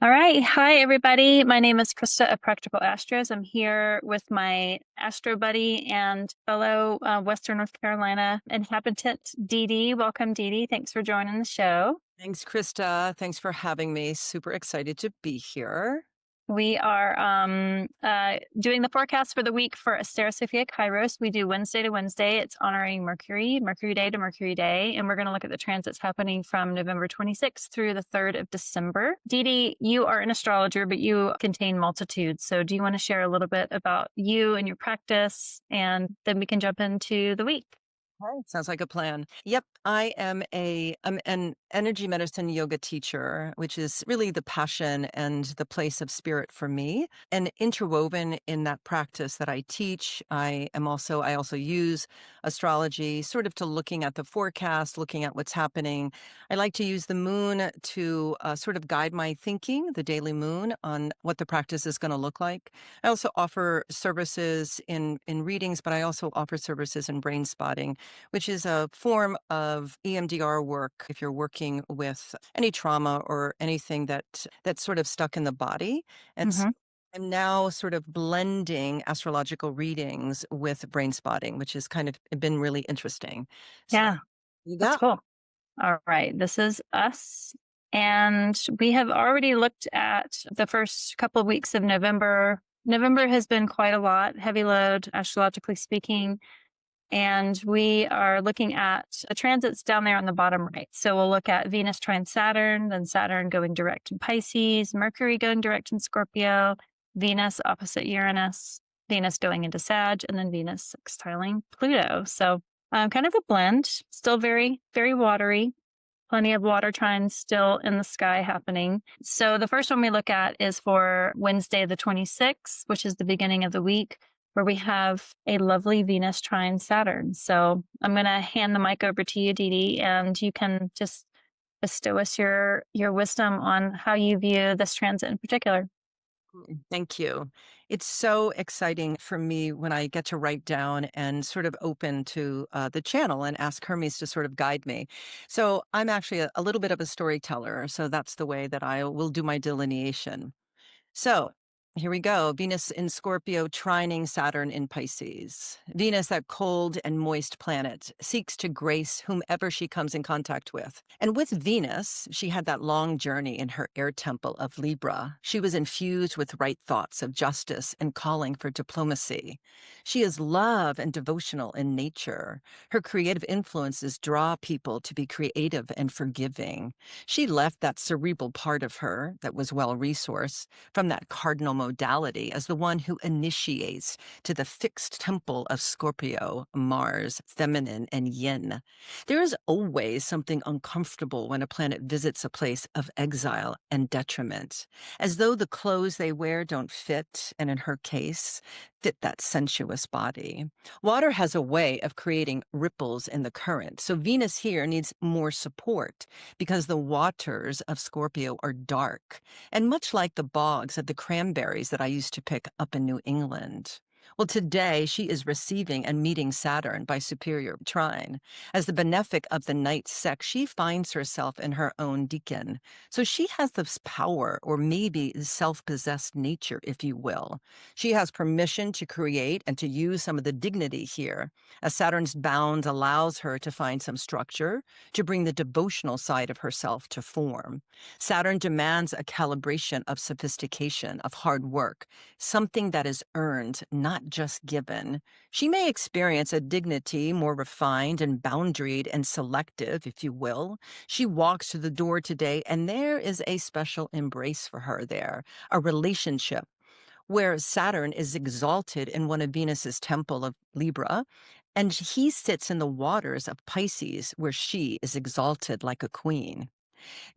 All right. Hi, everybody. My name is Christa of Practical Astros. I'm here with my Astro buddy and fellow Western North Carolina inhabitant, Dede. Welcome, Dede. Thanks for joining the show. Thanks, Krista. Thanks for having me. Super excited to be here. We are doing the forecast for the week for Astera Sophia Kairos. We do Wednesday to Wednesday. It's honoring Mercury, Mercury Day to Mercury Day. And we're going to look at the transits happening from November 26th through the 3rd of December. Dede, you are an astrologer, but you contain multitudes. So do you want to share a little bit about you and your practice? And then we can jump into the week. Sounds like a plan. Yep, I'm an energy medicine yoga teacher, which is really the passion and the place of spirit for me. And interwoven in that practice that I teach, I also use astrology sort of to looking at the forecast, looking at what's happening. I like to use the moon to sort of guide my thinking, the daily moon, on what the practice is going to look like. I also offer services in readings, but I also offer services in brain spotting, which is a form of EMDR work if you're working with any trauma or anything that's sort of stuck in the body. And so I'm now sort of blending astrological readings with brain spotting, which has kind of been really interesting. So Yeah, you that's got cool. All right, this is us. And we have already looked at the first couple of weeks of November. November has been quite a lot, heavy load, astrologically speaking. And we are looking at the transits down there on the bottom right. So we'll look at Venus trine Saturn, then Saturn going direct in Pisces, Mercury going direct in Scorpio, Venus opposite Uranus, Venus going into Sag, and then Venus sextiling Pluto. So kind of a blend, still very, very watery. Plenty of water trines still in the sky happening. So the first one we look at is for Wednesday, the 26th, which is the beginning of the week, where we have a lovely Venus trine Saturn. So I'm going to hand the mic over to you, Dede, and you can just bestow us your wisdom on how you view this transit in particular. Thank you. It's so exciting for me when I get to write down and sort of open to the channel and ask Hermes to sort of guide me. So I'm actually a little bit of a storyteller. So that's the way that I will do my delineation. So here we go. Venus in Scorpio, trining Saturn in Pisces. Venus, that cold and moist planet, seeks to grace whomever she comes in contact with. And with Venus, she had that long journey in her air temple of Libra. She was infused with right thoughts of justice and calling for diplomacy. She is love and devotional in nature. Her creative influences draw people to be creative and forgiving. She left that cerebral part of her that was well-resourced from that cardinal modality as the one who initiates to the fixed temple of Scorpio, Mars, feminine, and yin. There is always something uncomfortable when a planet visits a place of exile and detriment, as though the clothes they wear don't fit, and in her case, fit that sensuous body. Water has a way of creating ripples in the current, so Venus here needs more support because the waters of Scorpio are dark, and much like the bogs of the cranberries that I used to pick up in New England. Well, today she is receiving and meeting Saturn by superior trine. As the benefic of the night sex, she finds herself in her own decan. So she has this power, or maybe self-possessed nature, if you will. She has permission to create and to use some of the dignity here, as Saturn's bound allows her to find some structure, to bring the devotional side of herself to form. Saturn demands a calibration of sophistication, of hard work, something that is earned, not just given. She may experience a dignity more refined and boundaried and selective, if you will. She walks to the door today, and there is a special embrace for her there, a relationship where Saturn is exalted in one of Venus's temple of Libra, and he sits in the waters of Pisces, where she is exalted like a queen.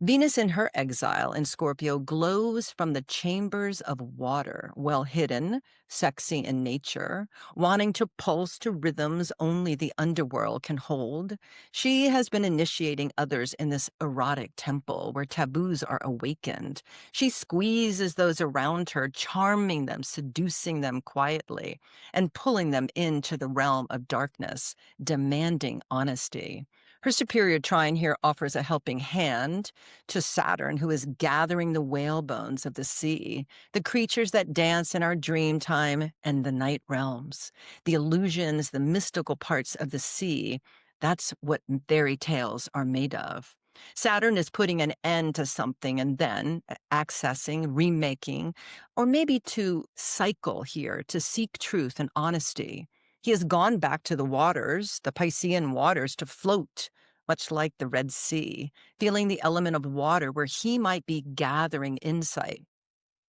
Venus in her exile in Scorpio glows from the chambers of water, well hidden, sexy in nature, wanting to pulse to rhythms only the underworld can hold. She has been initiating others in this erotic temple where taboos are awakened. She squeezes those around her, charming them, seducing them quietly, and pulling them into the realm of darkness, demanding honesty. Her superior trine here offers a helping hand to Saturn, who is gathering the whale bones of the sea, the creatures that dance in our dream time and the night realms, the illusions, the mystical parts of the sea. That's what fairy tales are made of. Saturn is putting an end to something and then accessing, remaking, or maybe to cycle here to seek truth and honesty. He has gone back to the waters, the Piscean waters, to float, much like the Red Sea, feeling the element of water where he might be gathering insight.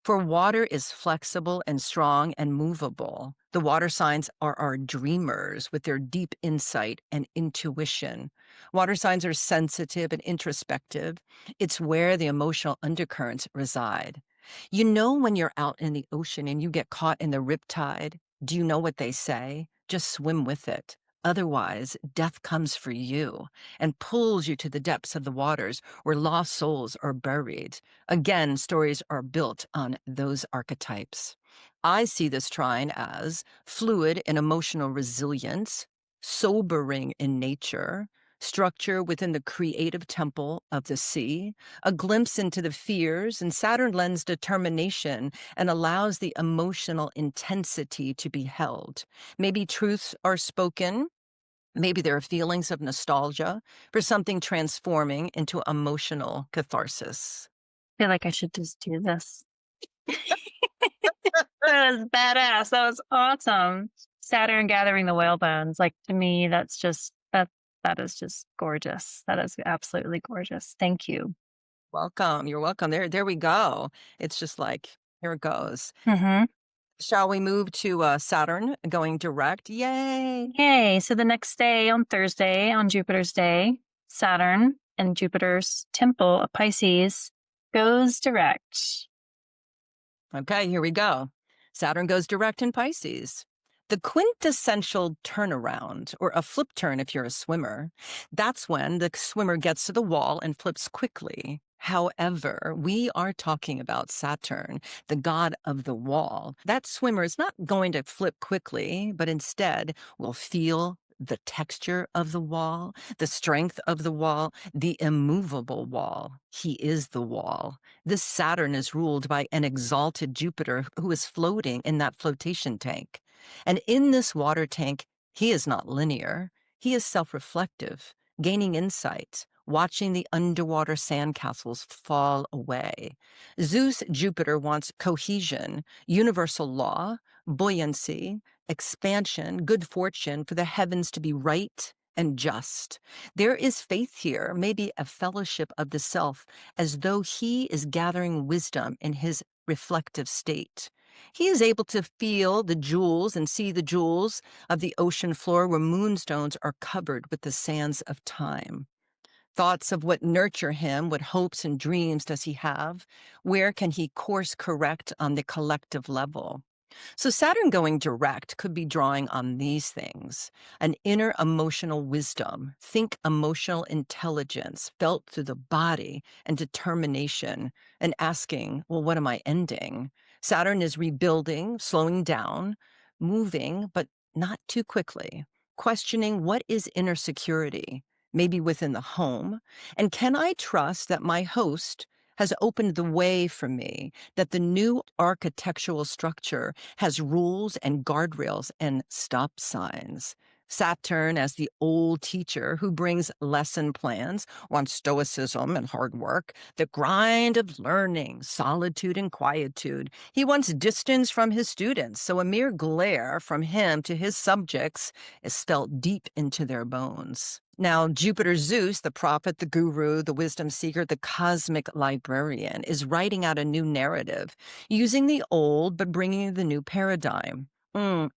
For water is flexible and strong and movable. The water signs are our dreamers with their deep insight and intuition. Water signs are sensitive and introspective. It's where the emotional undercurrents reside. You know, when you're out in the ocean and you get caught in the riptide, do you know what they say? Just swim with it. Otherwise, death comes for you and pulls you to the depths of the waters where lost souls are buried. Again, stories are built on those archetypes. I see this trine as fluid in emotional resilience, sobering in nature, structure within the creative temple of the sea, a glimpse into the fears, and Saturn lends determination and allows the emotional intensity to be held. Maybe truths are spoken. Maybe there are feelings of nostalgia for something transforming into emotional catharsis. I feel like I should just do this. That was badass. That was awesome. Saturn gathering the whale bones. Like, to me, that is just gorgeous. That is absolutely gorgeous. Thank you. Welcome. You're welcome. There we go. It's just like, here it goes. Mm-hmm. Shall we move to Saturn going direct? Yay. Yay. So the next day, on Thursday, on Jupiter's day, Saturn and Jupiter's temple of Pisces goes direct. Okay, here we go. Saturn goes direct in Pisces. The quintessential turnaround, or a flip turn if you're a swimmer, that's when the swimmer gets to the wall and flips quickly. However, we are talking about Saturn, the god of the wall. That swimmer is not going to flip quickly, but instead will feel the texture of the wall, the strength of the wall, the immovable wall. He is the wall. This Saturn is ruled by an exalted Jupiter who is floating in that flotation tank. And in this water tank, he is not linear. He is self-reflective, gaining insight, watching the underwater sandcastles fall away. Zeus Jupiter wants cohesion, universal law, buoyancy, expansion, good fortune for the heavens to be right and just. There is faith here, maybe a fellowship of the self, as though he is gathering wisdom in his reflective state. He is able to feel the jewels and see the jewels of the ocean floor where moonstones are covered with the sands of time. Thoughts of what nurture him, what hopes and dreams does he have? Where can he course correct on the collective level? So Saturn going direct could be drawing on these things: an inner emotional wisdom, think emotional intelligence felt through the body, and determination, and asking, well, what am I ending? Saturn is rebuilding, slowing down, moving, but not too quickly, questioning what is inner security, maybe within the home, and can I trust that my host has opened the way for me, that the new architectural structure has rules and guardrails and stop signs. Saturn as the old teacher who brings lesson plans, wants stoicism and hard work, the grind of learning, solitude and quietude. He wants distance from his students, so a mere glare from him to his subjects is felt deep into their bones. Now, Jupiter Zeus, the prophet, the guru, the wisdom seeker, the cosmic librarian, is writing out a new narrative, using the old but bringing the new paradigm.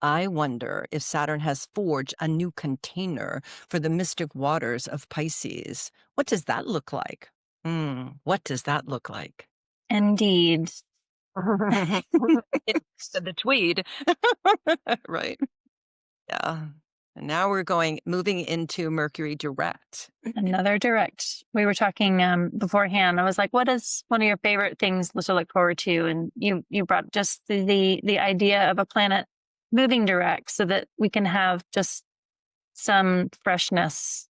I wonder if Saturn has forged a new container for the mystic waters of Pisces. What does that look like? What does that look like? Indeed. It's the tweed. Right. Yeah. And now we're moving into Mercury direct. Another direct. We were talking beforehand. I was like, what is one of your favorite things to look forward to? And you brought just the idea of a planet moving direct so that we can have just some freshness,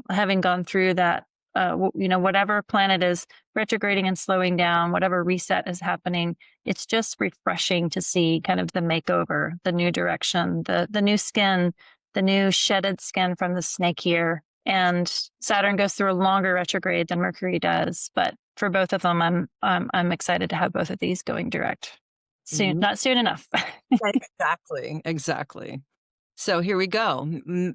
having gone through that, whatever planet is retrograding and slowing down, whatever reset is happening, it's just refreshing to see kind of the makeover, the new direction, the new skin, the new shedded skin from the snake year. And Saturn goes through a longer retrograde than Mercury does, but for both of them, I'm excited to have both of these going direct soon, Mhm. not soon enough. Exactly, exactly. So here we go.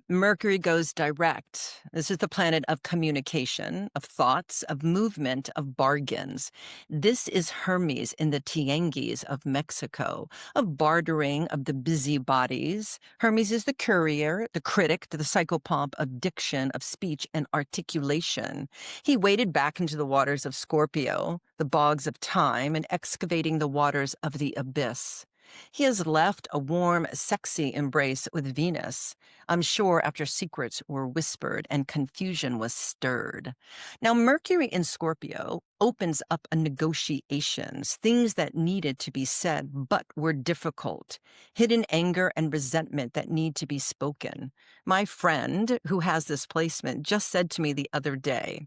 Mercury goes direct. This is the planet of communication, of thoughts, of movement, of bargains. This is Hermes in the Tianguis of Mexico, of bartering, of the busybodies. Hermes is the courier, the critic, the psychopomp of diction, of speech, and articulation. He waded back into the waters of Scorpio, the bogs of time, and excavating the waters of the abyss. He has left a warm, sexy embrace with Venus, I'm sure after secrets were whispered and confusion was stirred. Now, Mercury in Scorpio opens up a negotiations, things that needed to be said but were difficult, hidden anger and resentment that need to be spoken. My friend who has this placement just said to me the other day,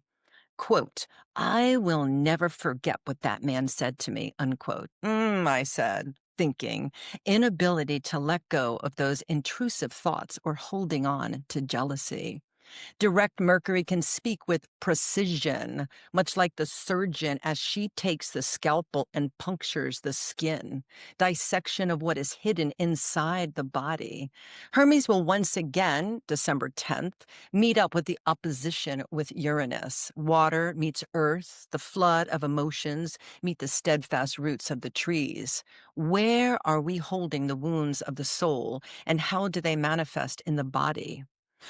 quote, I will never forget what that man said to me, unquote. I said, thinking, inability to let go of those intrusive thoughts or holding on to jealousy. Direct Mercury can speak with precision, much like the surgeon as she takes the scalpel and punctures the skin, dissection of what is hidden inside the body. Hermes will once again, December 10th, meet up with the opposition with Uranus. Water meets earth, the flood of emotions meet the steadfast roots of the trees. Where are we holding the wounds of the soul, and how do they manifest in the body?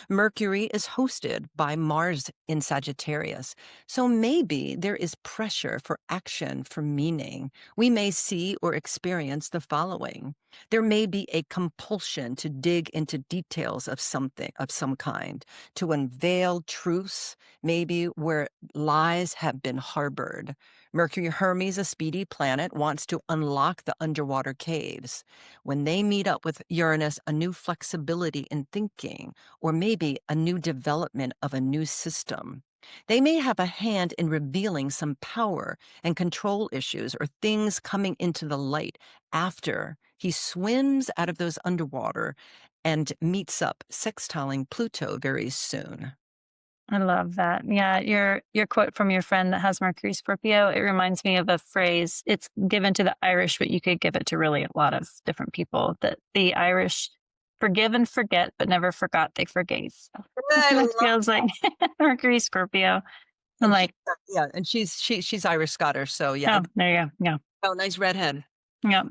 Mercury is hosted by Mars in Sagittarius, so maybe there is pressure for action, for meaning. We may see or experience the following. There may be a compulsion to dig into details of something, of some kind, to unveil truths, maybe where lies have been harbored. Mercury Hermes, a speedy planet, wants to unlock the underwater caves. When they meet up with Uranus, a new flexibility in thinking, or maybe a new development of a new system. They may have a hand in revealing some power and control issues or things coming into the light after he swims out of those underwater and meets up sextiling Pluto very soon. I love that. Yeah, your quote from your friend that has Mercury Scorpio, it reminds me of a phrase. It's given to the Irish, but you could give it to really a lot of different people. That the Irish forgive and forget, but never forgot they forgave. So I that love feels like Mercury Scorpio. I'm and she, like, yeah, and she's Irish Scottish, so yeah. oh, there you go. Yeah. Oh, nice redhead. Yeah.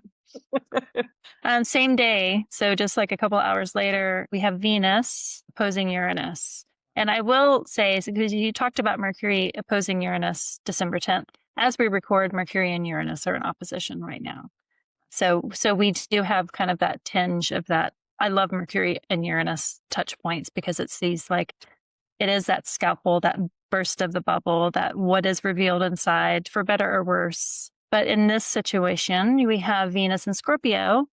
Same day, so just like a couple hours later, we have Venus opposing Uranus. And I will say, because you talked about Mercury opposing Uranus December 10th, as we record, Mercury and Uranus are in opposition right now. So we do have kind of that tinge of that. I love Mercury and Uranus touch points because it's these like, it is that scalpel, that burst of the bubble, that what is revealed inside, for better or worse. But in this situation, we have Venus and Scorpio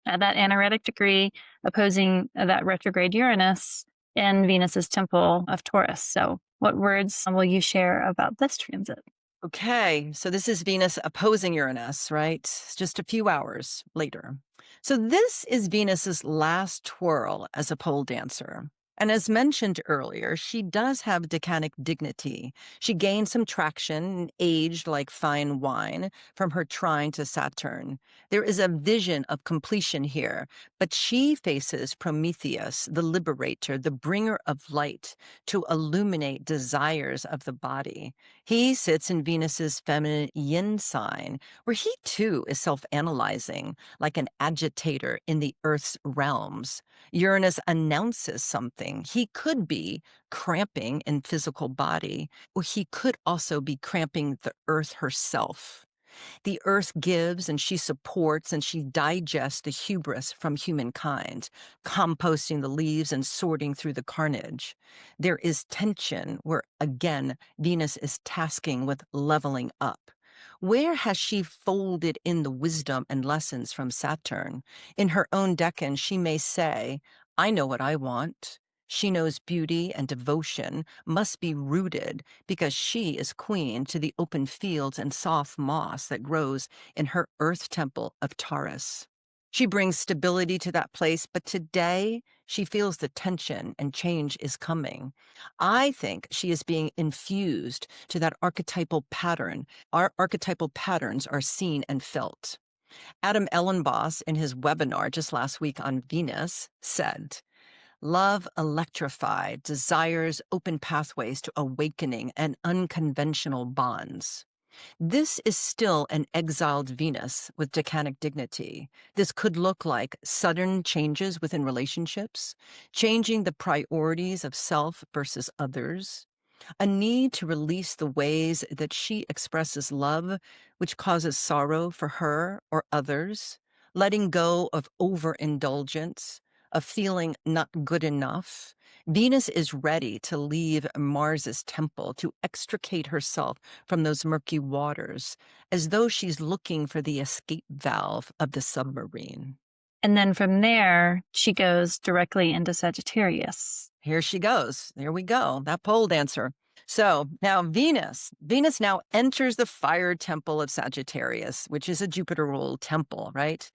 at that anaretic degree opposing that retrograde Uranus in Venus's temple of Taurus. So, what words will you share about this transit? Okay, so this is Venus opposing Uranus, right? It's just a few hours later. So this is Venus's last twirl as a pole dancer. And as mentioned earlier, she does have decanic dignity. She gained some traction and aged like fine wine from her trine to Saturn. There is a vision of completion here, but she faces Prometheus, the liberator, the bringer of light, to illuminate desires of the body. He sits in Venus's feminine yin sign, where he too is self-analyzing, like an agitator in the Earth's realms. Uranus announces something. He could be cramping in physical body, or he could also be cramping the Earth herself. The earth gives and she supports and she digests the hubris from humankind, composting the leaves and sorting through the carnage. There is tension where, again, Venus is tasking with leveling up. Where has she folded in the wisdom and lessons from Saturn? In her own decan, she may say, I know what I want. She knows beauty and devotion must be rooted because she is queen to the open fields and soft moss that grows in her earth temple of Taurus. She brings stability to that place, but today she feels the tension and change is coming. I think she is being infused to that archetypal pattern. Our archetypal patterns are seen and felt. Adam Ellenboss, in his webinar just last week on Venus, said, "Love electrified, desires open pathways to awakening and unconventional bonds." This is still an exiled Venus with decanic dignity. This could look like sudden changes within relationships, changing the priorities of self versus others, a need to release the ways that she expresses love, which causes sorrow for her or others, letting go of overindulgence, of feeling not good enough. Venus is ready to leave Mars's temple to extricate herself from those murky waters, as though she's looking for the escape valve of the submarine. And then from there, she goes directly into Sagittarius. Here she goes. There we go. That pole dancer. So now Venus now enters the fire temple of Sagittarius, which is a Jupiter ruled temple, right?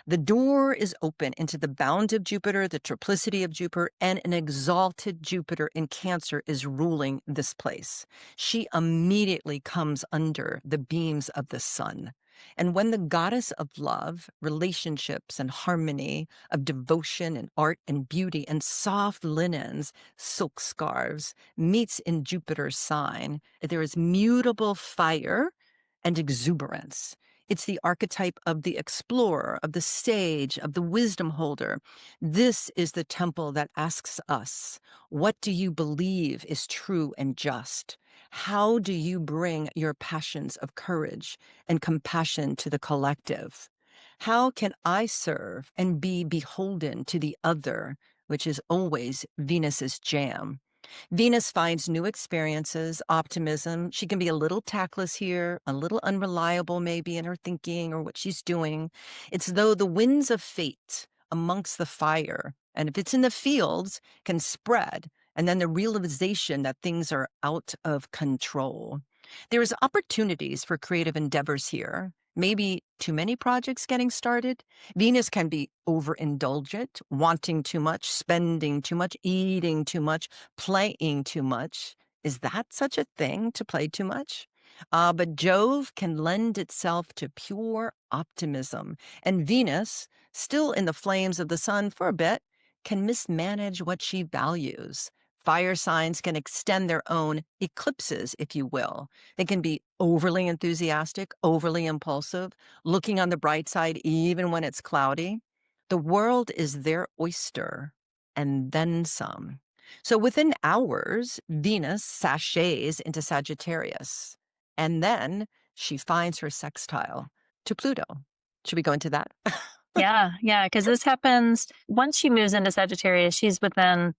The door is open into the bound of Jupiter, the triplicity of Jupiter, and an exalted Jupiter in Cancer is ruling this place. She immediately comes under the beams of the sun. And when the goddess of love, relationships, and harmony, of devotion and art and beauty and soft linens, silk scarves, meets in Jupiter's sign, there is mutable fire and exuberance. It's the archetype of the explorer, of the sage, of the wisdom holder. This is the temple that asks us, what do you believe is true and just? How do you bring your passions of courage and compassion to the collective? How can I serve and be beholden to the other, which is always Venus's jam? Venus finds new experiences, optimism. She can be a little tactless here, a little unreliable maybe in her thinking or what she's doing. It's though the winds of fate amongst the fire, and if it's in the fields, can spread, and then the realization that things are out of control. There's opportunities for creative endeavors here. Maybe too many projects getting started. Venus can be overindulgent, wanting too much, spending too much, eating too much, playing too much. Is that such a thing, to play too much? But Jove can lend itself to pure optimism, and Venus, still in the flames of the sun for a bit, can mismanage what she values. Fire signs can extend their own eclipses, if you will. They can be overly enthusiastic, overly impulsive, looking on the bright side even when it's cloudy. The world is their oyster, and then some. So within hours, Venus sachets into Sagittarius, and then she finds her sextile to Pluto. Should we go into that? Yeah, because this happens once she moves into Sagittarius, she's within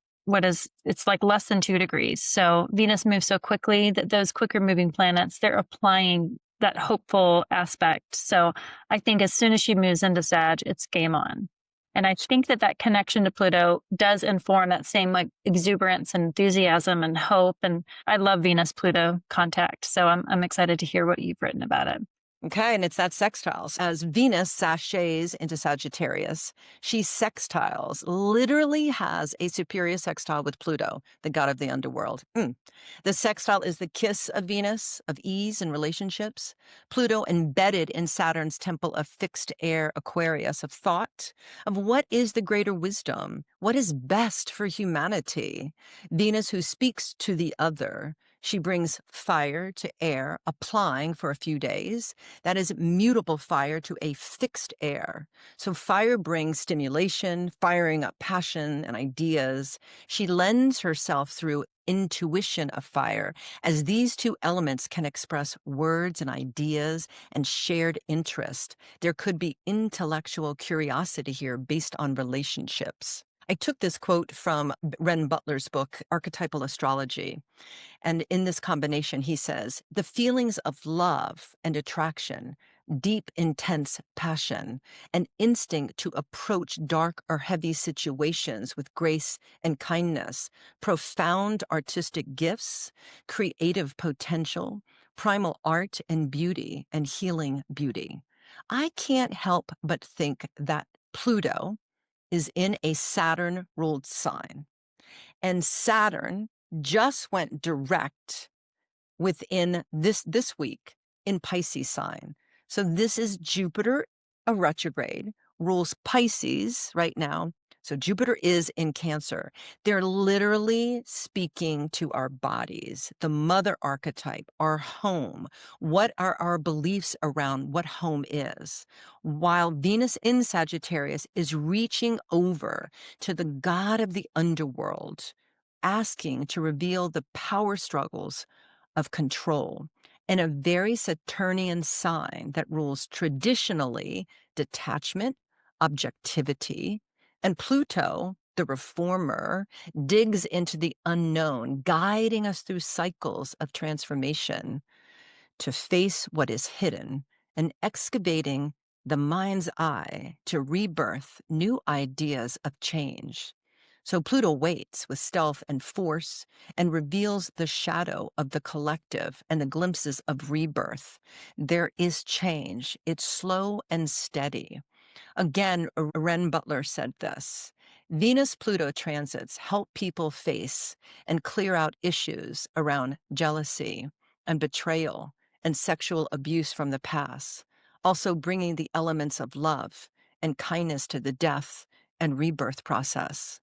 it's like less than 2 degrees. So Venus moves so quickly that those quicker moving planets, they're applying that hopeful aspect. So I think as soon as she moves into Sag, it's game on. And I think that connection to Pluto does inform that same like exuberance and enthusiasm and hope. And I love Venus Pluto contact. So I'm excited to hear what you've written about it. Okay, and it's that sextiles. As Venus sachets into Sagittarius, she sextiles, literally has a superior sextile with Pluto, the god of the underworld. The sextile is the kiss of Venus, of ease in relationships. Pluto embedded in Saturn's temple of fixed air Aquarius, of thought, of what is the greater wisdom, what is best for humanity. Venus who speaks to the other. She brings fire to air, applying for a few days. That is mutable fire to a fixed air. So fire brings stimulation, firing up passion and ideas. She lends herself through intuition of fire, as these two elements can express words and ideas and shared interest. There could be intellectual curiosity here based on relationships. I took this quote from Ren Butler's book, Archetypal Astrology. And in this combination, he says, the feelings of love and attraction deep, intense passion, an instinct to approach dark or heavy situations with grace and kindness, profound artistic gifts, creative potential, primal art and beauty, and healing beauty. I can't help but think that Pluto is in a Saturn ruled sign, and Saturn just went direct within this week in Pisces sign. So this is Jupiter, a retrograde, rules Pisces right now. So Jupiter is in Cancer. They're literally speaking to our bodies, the mother archetype, our home. What are our beliefs around what home is? While Venus in Sagittarius is reaching over to the god of the underworld, asking to reveal the power struggles of control, and a very Saturnian sign that rules traditionally detachment, objectivity, and Pluto, the reformer, digs into the unknown, guiding us through cycles of transformation to face what is hidden and excavating the mind's eye to rebirth new ideas of change. So Pluto waits with stealth and force and reveals the shadow of the collective and the glimpses of rebirth. There is change. It's slow and steady. Again, Ren Butler said this: Venus Pluto transits help people face and clear out issues around jealousy and betrayal and sexual abuse from the past, also bringing the elements of love and kindness to the death and rebirth process.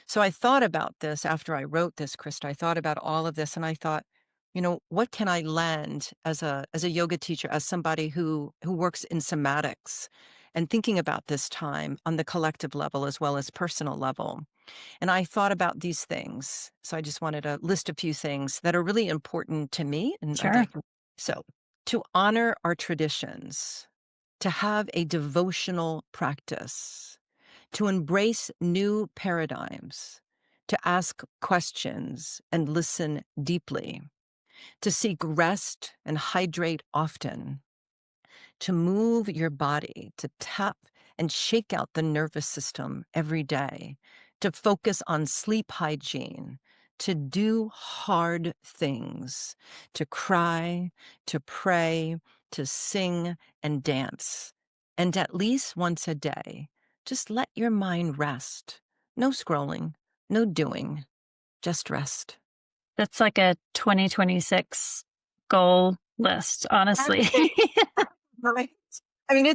So I thought about this after I wrote this, Krista. I thought about all of this and I thought, what can I lend as a yoga teacher, as somebody who works in somatics and thinking about this time on the collective level as well as personal level. And I thought about these things. So I just wanted to list a few things that are really important to me. And I'd Sure. like so to honor our traditions, to have a devotional practice, to embrace new paradigms, to ask questions and listen deeply, to seek rest and hydrate often, to move your body, to tap and shake out the nervous system every day, to focus on sleep hygiene, to do hard things, to cry, to pray, to sing and dance. And at least once a day, just let your mind rest. No scrolling, no doing, just rest. That's like a 2026 goal list, honestly. Right. I mean,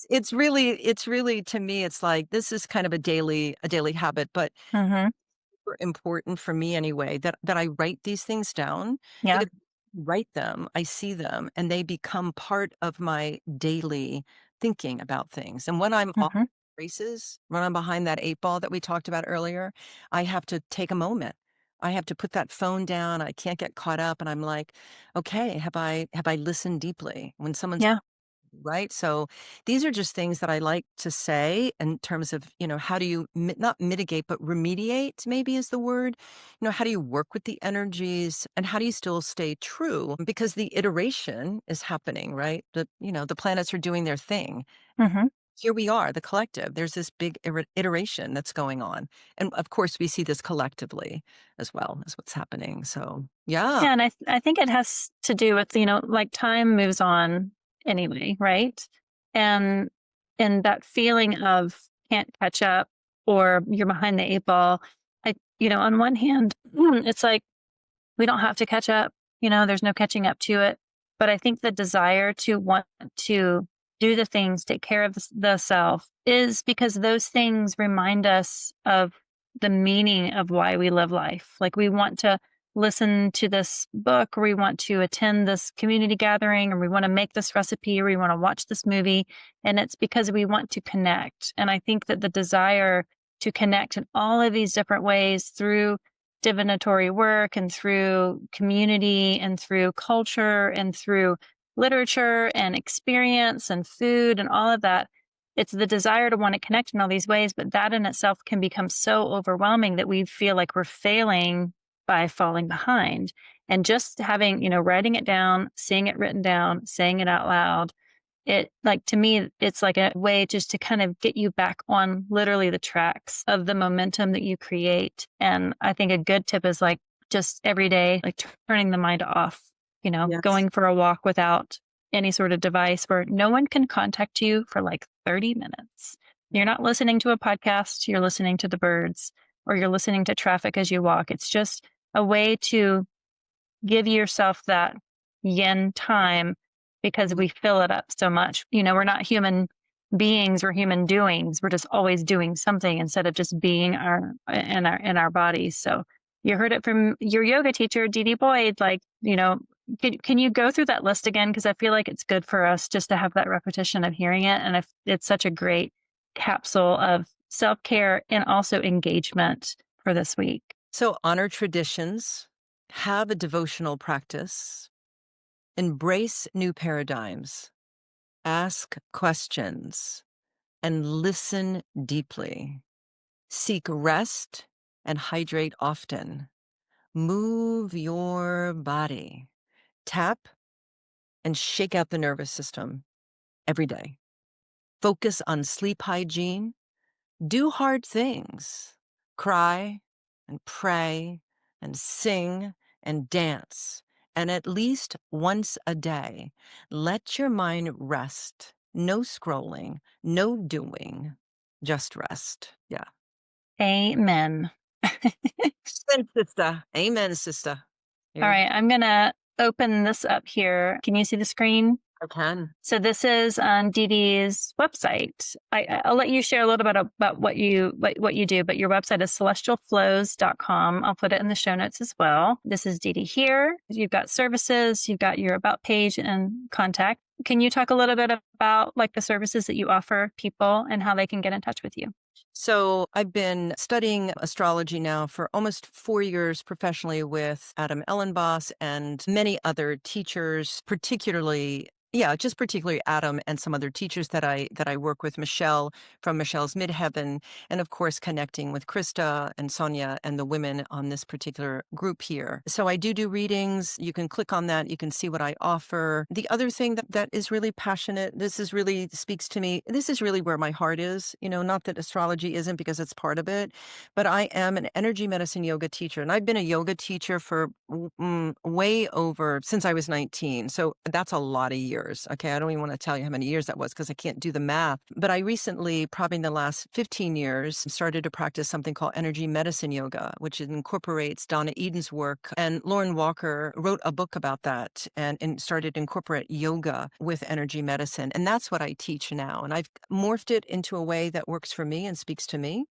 it's really to me, it's like this is kind of a daily habit, but Hmm. super important for me anyway, that I write these things down Yeah. because I write them, I see them, and they become part of my daily thinking about things. And when I'm off Hmm. races, when I'm behind that 8 ball that we talked about earlier, I have to take a moment. I have to put that phone down. I can't get caught up, and I'm like, okay, have I listened deeply when someone's Yeah. right? So these are just things that I like to say in terms of, how do you not mitigate, but remediate, maybe is the word. How do you work with the energies and how do you still stay true? Because the iteration is happening, right? The planets are doing their thing. Hmm. Here we are, the collective. There's this big iteration that's going on. And of course, we see this collectively as well as what's happening. So, yeah. Yeah. And I think it has to do with, like time moves on anyway, right? And that feeling of can't catch up or you're behind the 8 ball. On one hand, it's like we don't have to catch up. There's no catching up to it. But I think the desire to want to do the things, take care of the self, is because those things remind us of the meaning of why we live life. Like we want to listen to this book, or we want to attend this community gathering, or we want to make this recipe, or we want to watch this movie. And it's because we want to connect. And I think that the desire to connect in all of these different ways through divinatory work and through community and through culture and through literature and experience and food and all of that. It's the desire to want to connect in all these ways, but that in itself can become so overwhelming that we feel like we're failing by falling behind. And just having, writing it down, seeing it written down, saying it out loud, it, like, to me, it's like a way just to kind of get you back on literally the tracks of the momentum that you create. And I think a good tip is like just every day, like turning the mind off, Yes. going for a walk without any sort of device where no one can contact you for like 30 minutes. You're not listening to a podcast, you're listening to the birds, or you're listening to traffic as you walk. It's just a way to give yourself that yin time because we fill it up so much. We're not human beings, we're human doings. We're just always doing something instead of just being in our bodies. So you heard it from your yoga teacher, Dede Boyd. Like, can you go through that list again? Because I feel like it's good for us just to have that repetition of hearing it. And if it's such a great capsule of self-care and also engagement for this week. So honor traditions, have a devotional practice, embrace new paradigms, ask questions, and listen deeply. Seek rest and hydrate often. Move your body. Tap and shake out the nervous system every day. Focus on sleep hygiene. Do hard things. Cry and pray and sing and dance. And at least once a day, let your mind rest. No scrolling, no doing, just rest. Yeah. Amen. Amen, sister. Amen, sister. All Here right, I'm going to open this up here. Can you see the screen? I can. So this is on Dede's website. I'll let you share a little bit about what you do, but your website is celestialflows.com. I'll put it in the show notes as well. This is Dede here. You've got services, you've got your about page and contact. Can you talk a little bit about like the services that you offer people and how they can get in touch with you? So I've been studying astrology now for almost 4 years professionally with Adam Ellenboss and many other teachers, particularly Adam and some other teachers that I work with, Michelle from Michelle's Midheaven, and of course connecting with Christa and Sonia and the women on this particular group here. So I do readings. You can click on that. You can see what I offer. The other thing that is really passionate, this is really speaks to me. This is really where my heart is, not that astrology isn't because it's part of it, but I am an energy medicine yoga teacher. And I've been a yoga teacher for way over since I was 19. So that's a lot of years. Okay. I don't even want to tell you how many years that was because I can't do the math. But I recently, probably in the last 15 years, started to practice something called energy medicine yoga, which incorporates Donna Eden's work. And Lauren Walker wrote a book about that and started to incorporate yoga with energy medicine. And that's what I teach now. And I've morphed it into a way that works for me and speaks to me.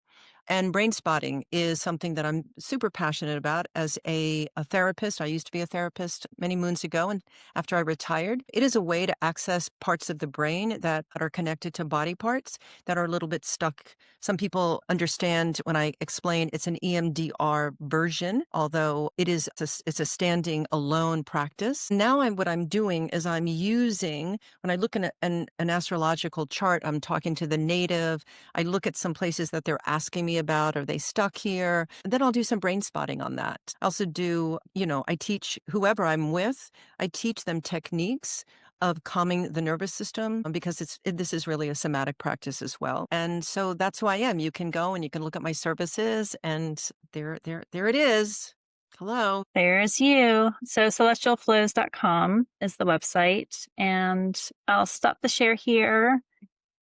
And brain spotting is something that I'm super passionate about as a therapist. I used to be a therapist many moons ago, and after I retired, it is a way to access parts of the brain that are connected to body parts that are a little bit stuck. Some people understand when I explain it's an EMDR version, although it's a standing alone practice. Now what I'm doing is I'm using, when I look in an astrological chart, I'm talking to the native. I look at some places that they're asking me about, are they stuck here? And then I'll do some brain spotting on that. I also do, I teach whoever I'm with, I teach them techniques of calming the nervous system because this is really a somatic practice as well. And so that's who I am. You can go and you can look at my services and there it is. Hello. There's you. So celestialflows.com is the website. And I'll stop the share here.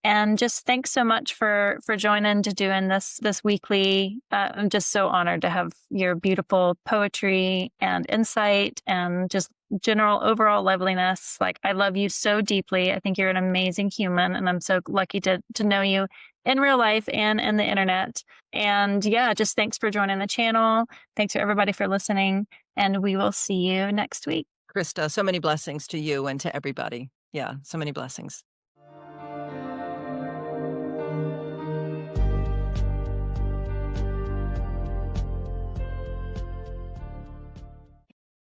And just thanks so much for joining to doing this weekly. I'm just so honored to have your beautiful poetry and insight and just general overall loveliness. Like, I love you so deeply. I think you're an amazing human, and I'm so lucky to know you in real life and in the internet. And yeah, just thanks for joining the channel. Thanks for everybody for listening, and we will see you next week. Christa, so many blessings to you and to everybody. Yeah, so many blessings.